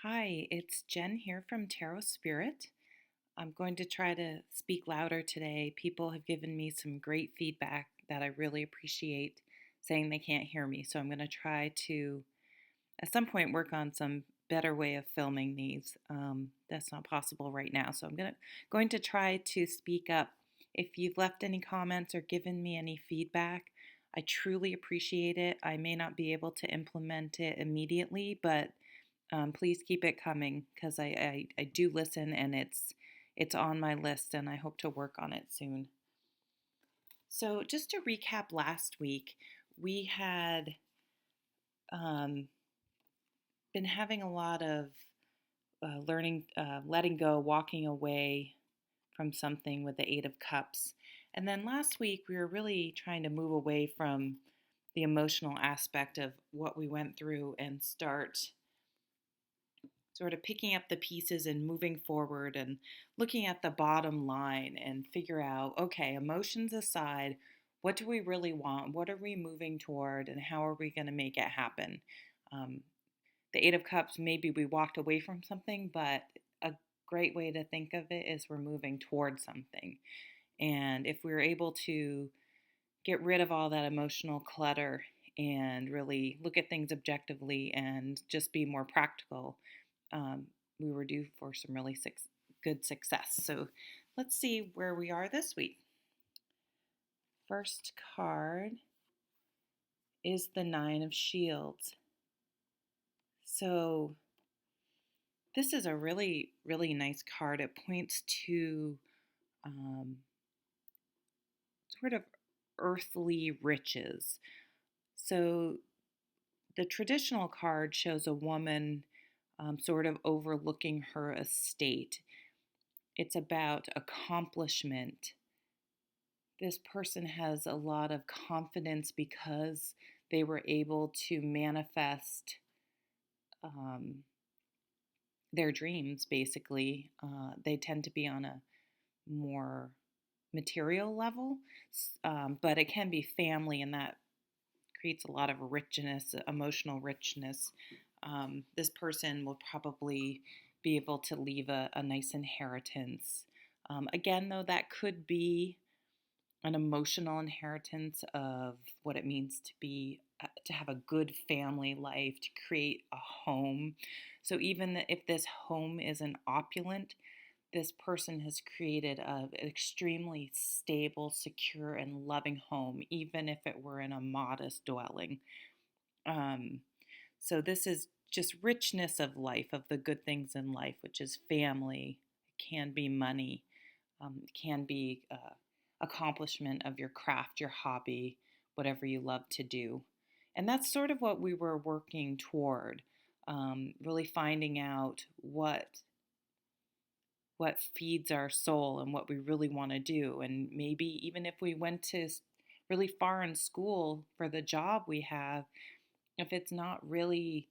Hi, it's Jen here from Tarot Spirit. I'm going to try to speak louder today. People have given me some great feedback that I really appreciate, saying they can't hear me. So I'm going to try to, at some point, work on some better way of filming these. That's not possible right now. So I'm going to try to speak up. If you've left any comments or given me any feedback, I truly appreciate it. I may not be able to implement it immediately, but please keep it coming because I do listen and it's on my list and I hope to work on it soon. So just to recap last week, we had um, been having a lot of learning, letting go, walking away from something with the Eight of Cups. And then last week, we were really trying to move away from the emotional aspect of what we went through and start sort of picking up the pieces and moving forward and looking at the bottom line and figure out, okay, emotions aside, what do we really want? What are we moving toward? And how are we going to make it happen? Um, the Eight of Cups, maybe we walked away from something, but a great way to think of it is we're moving towards something. And if we're able to get rid of all that emotional clutter and really look at things objectively and just be more practical, um, we were due for some really good success. So let's see where we are this week. First card is the Nine of Shields. So this is a really, really nice card. It points to um, sort of earthly riches. So the traditional card shows a woman sort of overlooking her estate. It's about accomplishment. This person has a lot of confidence because they were able to manifest um, their dreams, basically. They tend to be on a more material level, but it can be family, and that creates a lot of richness, emotional richness. This person will probably be able to leave a nice inheritance. Again, though, that could be an emotional inheritance of what it means to have a good family life, to create a home. So even if this home isn't opulent, this person has created an extremely stable, secure, and loving home, even if it were in a modest dwelling. Um, so this is just richness of life, of the good things in life, which is family. It can be money. It can be accomplishment of your craft, your hobby, whatever you love to do. And that's sort of what we were working toward, really finding out what feeds our soul and what we really want to do. And maybe even if we went to really far in school for the job we have, if it's not really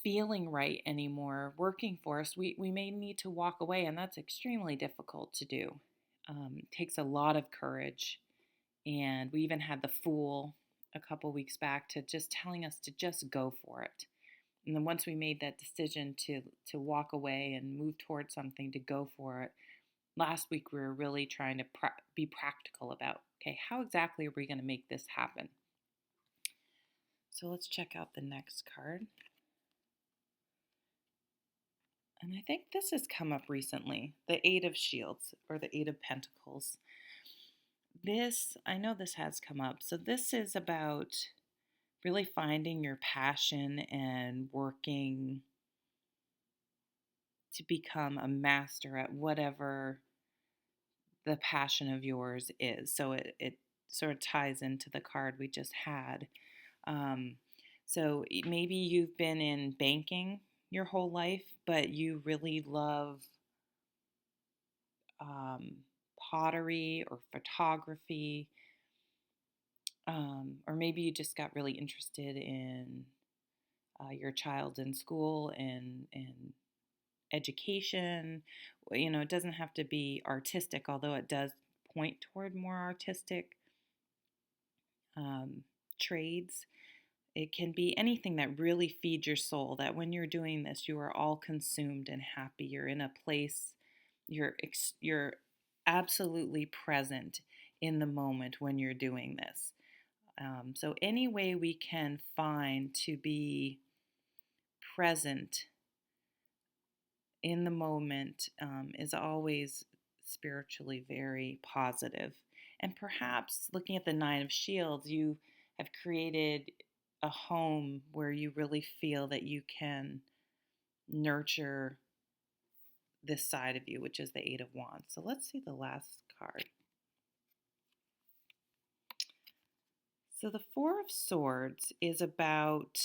feeling right anymore, working for us, we may need to walk away, and that's extremely difficult to do. It takes a lot of courage, and we even had the Fool a couple weeks back to just telling us to just go for it. And then once we made that decision to walk away and move towards something, to go for it, last week we were really trying to be practical about, okay, how exactly are we going to make this happen? So let's check out the next card. And I think this has come up recently, the Eight of Shields or the Eight of Pentacles. I know this has come up. So this is about really finding your passion and working to become a master at whatever the passion of yours is. So it sort of ties into the card we just had. Um, so maybe you've been in banking your whole life, but you really love um, pottery or photography, or maybe you just got really interested in your child in school and education. You know, it doesn't have to be artistic, although it does point toward more artistic um, trades. It can be anything that really feeds your soul, that when you're doing this, you are all consumed and happy. You're in a place, you're absolutely present in the moment when you're doing this. So, any way we can find to be present in the moment is always spiritually very positive. And perhaps looking at the Nine of Shields, you have created a home where you really feel that you can nurture this side of you, which is the Eight of Wands. So let's see the last card. So the Four of Swords is about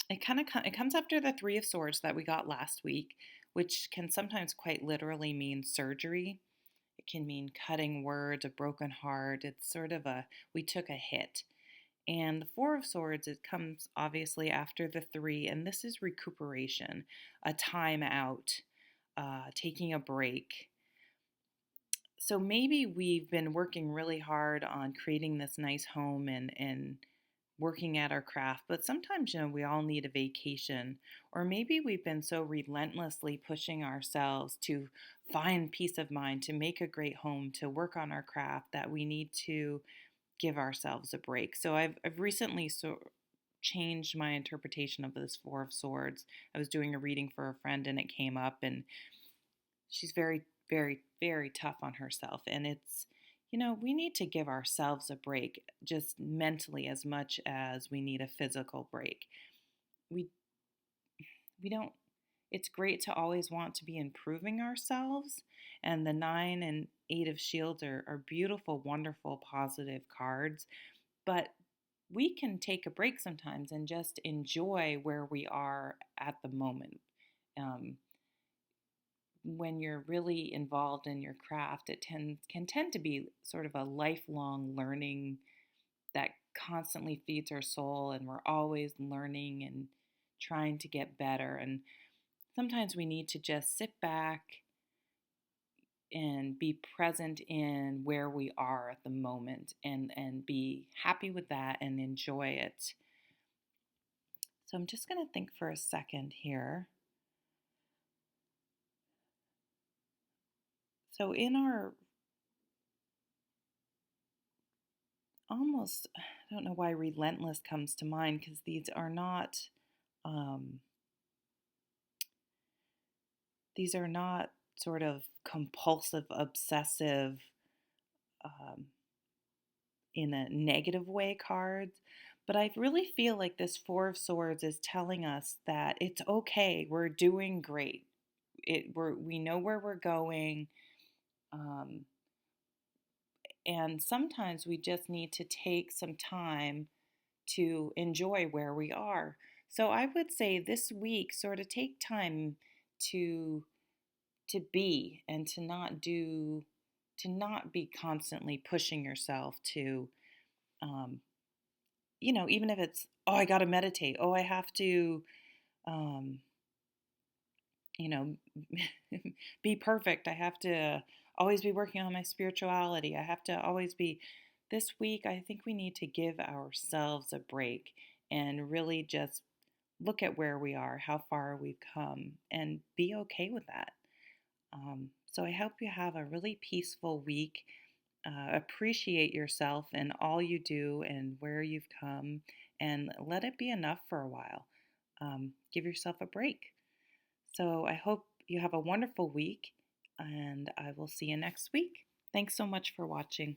it comes after the Three of Swords that we got last week, which can sometimes quite literally mean surgery. It can mean cutting words, a broken heart. It's sort of we took a hit. And the Four of Swords, it comes obviously after the three, and this is recuperation, a time out, taking a break. So maybe we've been working really hard on creating this nice home and working at our craft, but sometimes, we all need a vacation. Or maybe we've been so relentlessly pushing ourselves to find peace of mind, to make a great home, to work on our craft, that we need to give ourselves a break. So I've recently changed my interpretation of this Four of Swords. I was doing a reading for a friend and it came up, and she's very, very, very tough on herself. And it's, we need to give ourselves a break, just mentally, as much as we need a physical break. We we don't It's great to always want to be improving ourselves, and the Nine and Eight of Shields are beautiful, wonderful, positive cards, but we can take a break sometimes and just enjoy where we are at the moment. Um, when you're really involved in your craft, can tend to be sort of a lifelong learning that constantly feeds our soul, and we're always learning and trying to get better. And sometimes we need to just sit back and be present in where we are at the moment, and be happy with that and enjoy it. So I'm just going to think for a second here. So in our almost, I don't know why relentless comes to mind, because um, these are not sort of compulsive, obsessive, um, in a negative way cards. But I really feel like this Four of Swords is telling us that it's okay. We're doing great. We know where we're going. Um, and sometimes we just need to take some time to enjoy where we are. So I would say this week, sort of take time to be, and to not be constantly pushing yourself to, um, even if it's, oh, I got to meditate, oh, I have to, um, you know, be perfect. I have to always be working on my spirituality. I have to always be. This week, I think we need to give ourselves a break and really just look at where we are, how far we've come, and be okay with that. So I hope you have a really peaceful week. Appreciate yourself and all you do and where you've come, and let it be enough for a while. Give yourself a break. So I hope you have a wonderful week, and I will see you next week. Thanks so much for watching.